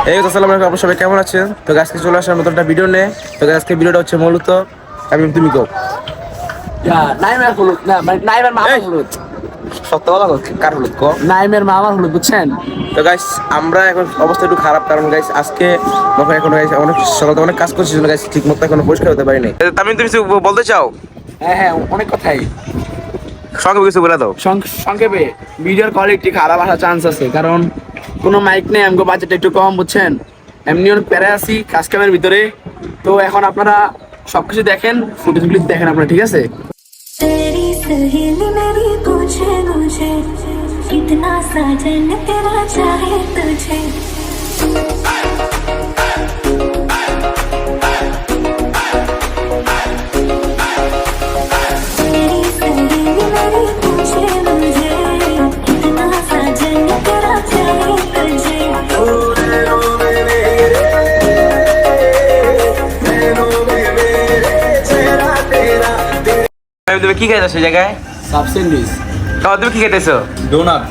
এই তো আসসালামু আলাইকুম, আপনারা সবাই কেমন আছেন? তো আজকে চলে আসার নতুন একটা ভিডিও নিয়ে। তো আজকে ভিডিওটা হচ্ছে মূলত তুমি কও নাইমের হলুদ না, মানে নাইমের মামার হলুদ। সত্য কথা বল, কার হলুদ কো? নাইমের মামার হলুদ, বুঝছেন? তো গাইস আমরা এখন অবস্থা একটু খারাপ, কারণ গাইস আজকে এখন গাইস অনেক সকাল থেকে অনেক কাজ করছি, গাইস ঠিক মতো এখনো পরিষ্কার হতে পারিনি। তুমি কিছু বলতে চাও? হ্যাঁ, অনেক কথাই। সঙ্গে কিছু বলে দাও। সংক্ষেপে ভিডিওর কোয়ালিটি খারাপ আসার চান্স আছে, কারণ কোনো মাইক নেই, আমাকে বাজেট একটু কম, বুঝছেন? এমনি অনেক প্যারা আছি কাজ কামের ভিতরে। তো এখন আপনারা সবকিছু দেখেন, ফুটেজগুলি দেখেন আপনারা, ঠিক আছে? तेरी सहेली मेरी पूछे मुझे कितना साजन तेरा चाहे तुझे तेरी सहेली मेरी पूछे मुझे कितना साजन तेरा चाहे तुझे তুমি কি খাইছো সেই জায়গায়? সাবসেন্ডিস তুমি কি খাইতেছো? ডোনাট।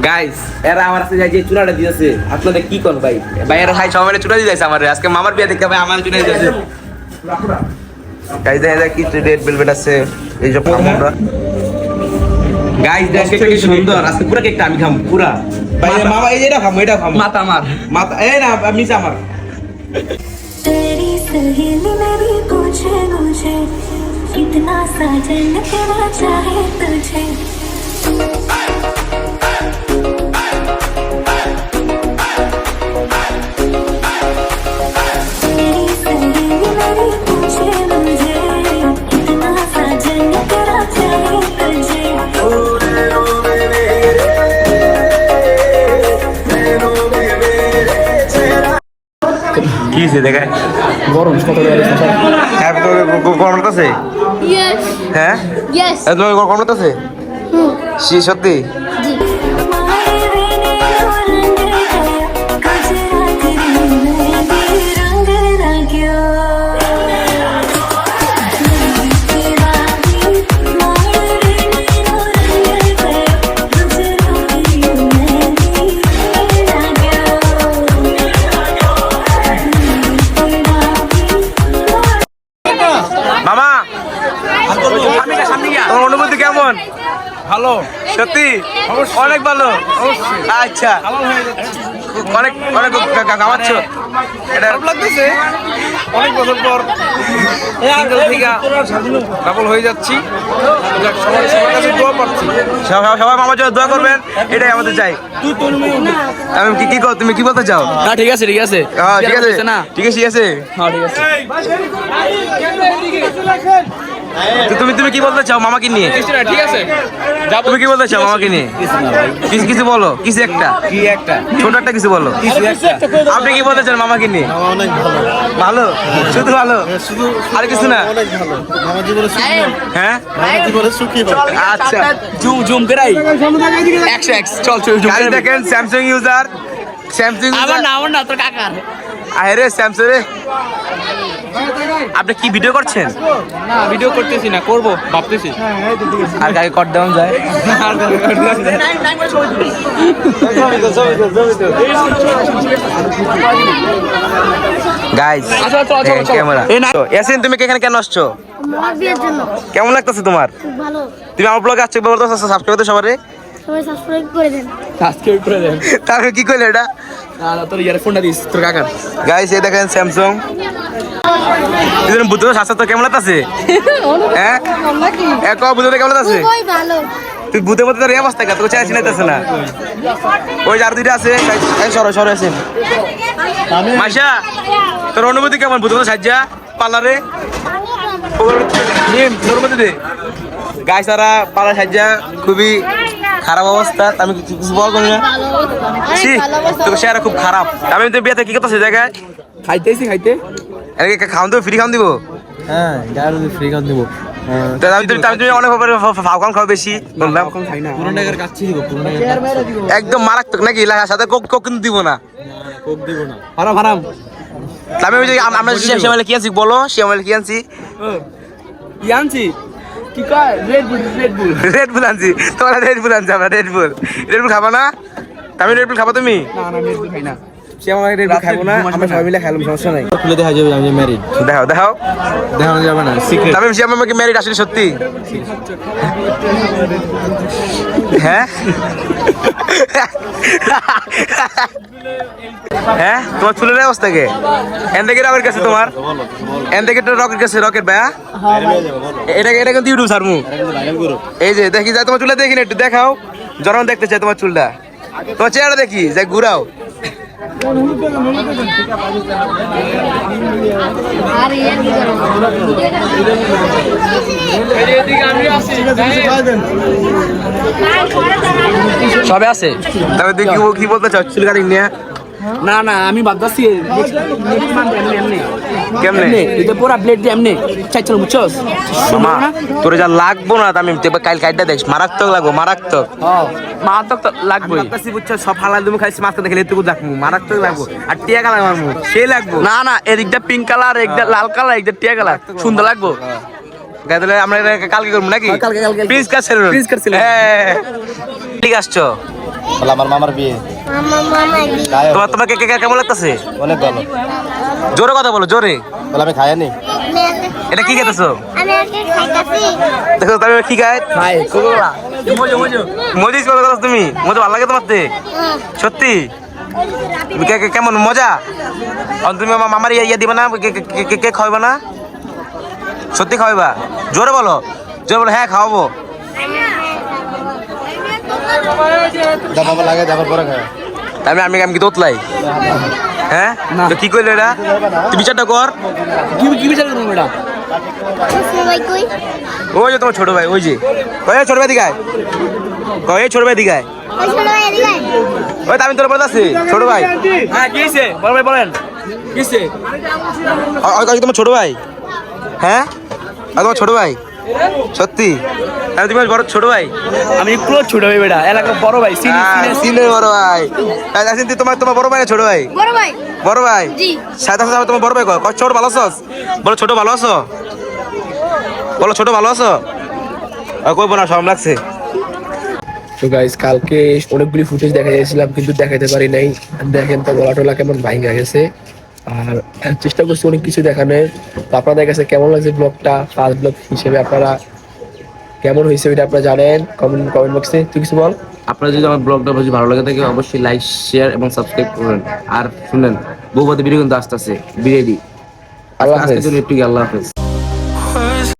গাইস এরা আমার কাছে যাই যে চুলাটা দিয়েছে, আপনাদের কি কোন ভাই? ভাই এরা ভাই সবাই চুলা দিয়ে যাইছে আমার, আজকে মামার বিয়ে দেখতে ভাই আমার চুলা দিয়েছে। গাইস দেখা কি রেড ভেলভেট আছে, এই যে আমরা গাইস দেখে কি সুন্দর, আজকে পুরো কেকটা আমি খাবো পুরা। ভাই মামা এই যেটা খাবো, এটা খাবো। মাথা আমার মাথা এই না মিস আমার। तेरी सहेली मेरी पूछे मुझे कितना साजन तेरा चाहे तुझे तेरी सहेली मेरी पूछे मुझे कितना साजन तेरा चाहे तुझे কি হইছে দেখায়? গরম কত হ্যাঁ তো গরম লাগতেছে? Yes. হ্যাঁ Yes. তোমার গরম লাগতেছে? সত্যি? মামা তোমার অনুভূতি কেমন? ভালো, সত্যি অনেক ভালো। আচ্ছা অনেক অনেক গামাচ্ছ, এটা লাগতেছে অনেক বছর পর সিঙ্গেল থেকে ডাবল হয়ে যাচ্ছি। সবার কাছে দোয়া পাচ্ছি, সবাই মামার জন্য দোয়া করবেন, এটাই আমাদের চাই। আমি কি তুমি কি বলতে চাও? না ঠিক আছে ঠিক আছে হ্যাঁ ঠিক আছে না ঠিক আছে ঠিক আছে হ্যাঁ ঠিক আছে। তো তুমি কি বলতে চাও মামাকে নিয়ে? ঠিক আছে, তুমি কি বলতে চাও মামাকে নিয়ে? কিছু বলো, কিছু একটা, কি একটা ছোট একটা কিছু বলো। আপনি কি বলতে চান মামাকে নিয়ে? অনেক ভালো, ভালো, শুধু ভালো, শুধু আর কিছু না? অনেক ভালো। আমার জীবনে সুখী, হ্যাঁ আমার জীবনে সুখী হবে। আচ্ছা জুম করাই 100x চল চল জুম গাইস দেখেন স্যামসাং ইউজার, স্যামসাং আমার না তোর কাকার। আরে স্যামসাং রে, আপনি কি ভিডিও করছেন? না ভিডিও করতেছি না, করব ভাবতেছি। আর গায়ে কর দেওয়া যায়? Guys camera. তো ইয়াসিন তুমি এখানে কেন আসছো? আমার বিয়ের জন্য কেমন লাগতেছে তোমার? খুব ভালো। তুমি আমার ব্লগে আসছো, বলতো সাবস্ক্রাইব করতে সবারে। সবাই সাবস্ক্রাইব করে দেন। সাবস্ক্রাইব করে দেন। তারপরে কি কইলে এটা? না তোর ইয়ারফোনটা দিস তোর কাকার। গাইস এই দেখেন স্যামসাং, এদের বুদ্ধ স্বাস্থ্য তো কেমন লাগতেছে? হ্যাঁ এক বুদ্ধ কেমন লাগতেছে? খুবই ভালো। তুই বুদ্ধের মধ্যে তোর এই অবস্থা কে? তোকে চাই চিনাইতেছে না। ওই আর দুইটা আছে, সরো আছেন। মাইশা তোর অনুভূতি কেমন বুদ্ধ সাজ্জা পার্লারে? তোর মধ্যে দে গাইস তারা পার্লার সাজ্জা খুবই খারাপ অবস্থা। আমি কিছু বলবো না, তোকে সে খুব খারাপ। আমি তো বিয়েতে কি করতেছি জায়গায় খাইতে খাওয়ান দেবো, ফ্রি খাওয়ান দিব। হ্যাঁ, গায়ে ফ্রি খান দেবো। তুমি অনেক ফাউকান খাও বেশি বললাম। পুরো টাকার কাচ্ছি দিব, পুরো টাকার একদম মারাত্মক নাকি? সাথে কোক কিন্তু দিব না, কোক দিব না। হারাম আমি ওই যে আমরা শ্যামালে কি আনছি বলো, শ্যামালে কি আনছি? কি আনছি কি কয়? রেড বুল আনছি। তোমরা রেড বুল আনছি, আমরা রেড বুল খাবো না? আমি রেড বুল খাবো, তুমি? না রেড বুল খাই না। সে আমাকে একটু খাবো না, আমরা সবাই মিলে খাইলাম, সমস্যা নাই। খুলে দেখা যাবে আমি ম্যারিড, দেখাও দেখাও, দেখানো যাবে না, সিক্রেট। তামিম সে আমাকে ম্যারিড আসলে সত্যি? হ্যাঁ হ্যাঁ, তোমার চুলের অবস্থা কে? এন থেকে রকেট কাছে তোমার, এন থেকে রকেট কাছে, রকেট ভাইয়া এটা এটা কিন্তু ইউটিউব সারমু। এই যে দেখি যায় তোমার চুলটা, দেখি না একটু দেখাও, জনগণ দেখতে চাই তোমার চুলটা, তোমার চেহারা দেখি, যাই ঘুরাও। সবে আছে, তবে তুই কি বলতে চাও চুল কাটিং নিয়ে? না না, আমি বাদ দাচ্ছি কেমনে এটা পুরা ব্লেড দিয়ে এমনি চাইছিল, বুঝছস? মামা তোর যা লাগবো না তামিম, তুই কাল কাইটা দেখ, মারাত্মক লাগবো, মারাত্মক। মারাত্মক তো লাগবেই। বুঝছো সব হালাল তুমি খাইছি, মাছটা দেখলে এটুকু লাগবো, মারাত্মক লাগবো। আর টিয়া কালার মারমু, সে লাগবো। না না, এদিকটা পিঙ্ক কালার, এদিকটা লাল কালার, এদিকটা টিয়া কালার, সুন্দর লাগবো। তাহলে আমরা এটা কালকে করবো নাকি? কালকে। Prince cut saloon, prince cut saloon. হ্যাঁ ঠিক আসছো। আমার মামার বিয়ে, তোমার তোমার কেক কেমন লাগতেছে? অনেক ভালো। জোরে কথা বলো, জোরে। বলে আমি খাইনি। এটা কি খেতেছো? আমি আজকে খাইতাছি দেখো তুমি কি খায়? ভাই কোলা মজিস কথা বলো তুমি, মজা ভালো লাগে তোমার তে? সত্যি? তুমি কেমন মজা? তুমি মামার ইয়া দিবা না, কেক খাওয়াবা না? সত্যি খাওয়াবা? জোরে বলো, জোরে বলো, হ্যাঁ খাওয়াবো। দাম লাগে, যাবার পরে খায়। আমি কি তোতলাই? হ্যাঁ তো কি করলো এটা? তুই বিচারটা কর। কি বিচার করবো এটা? সবাই কই ওই যে তোমার ছোট ভাই, ওই যে ওই ছোট ভাই দিঘায়, ওই ছোট ভাই দিঘায়, ওই ছোট ভাই এদিকে আয়। ওই আমি তোর বলতে আছি ছোট ভাই। হ্যাঁ কি হইছে? বল ভাই বলেন কি হইছে? ওই তোমার ছোট ভাই? হ্যাঁ তোমার ছোট ভাই? সত্যি? তুমি বড় ছোট ভাই? আমি পুরো ছোট ভাই বেটা, এলাকার বড় ভাই, সিনের বড় ভাই। তোমার তোমার বড় ভাই না ছোট ভাই? বড় ভাই। বড় ভাই জি। সাথে সাথে তোমার বড় ভাই কয় ছোট ভালো আছো? বলো ছোট ভালো আছো, বলো ছোট ভালো আছো। কইব না, সব লাগছে। তো গাইস কালকে অনেকগুলি ফুটেজ দেখা যাচ্ছিলাম, কিন্তু দেখাতে পারি নাই। দেখেন তো গলা টলা কেমন ভাঙা গেছে, আর চেষ্টা করছি অনেক কিছু দেখানোর। তো আপনাদের কাছে কেমন লাগছে ব্লগটা, ফার্স্ট ব্লগ হিসেবে আপনারা কেমন হয়েছে ওইটা আপনারা জানেন কমেন্ট বক্সে। তুই কিছু বল। আপনারা যদি আমার ব্লগটা বেশি ভালো লাগে থাকে অবশ্যই লাইক, শেয়ার এবং সাবস্ক্রাইব করবেন। আর শুনেন বউবাদী ভিডিও কিন্তু আসতেছে, বিরেডি। আল্লাহ হাফেজ। আজকের জন্য একটু আল্লাহ হাফেজ।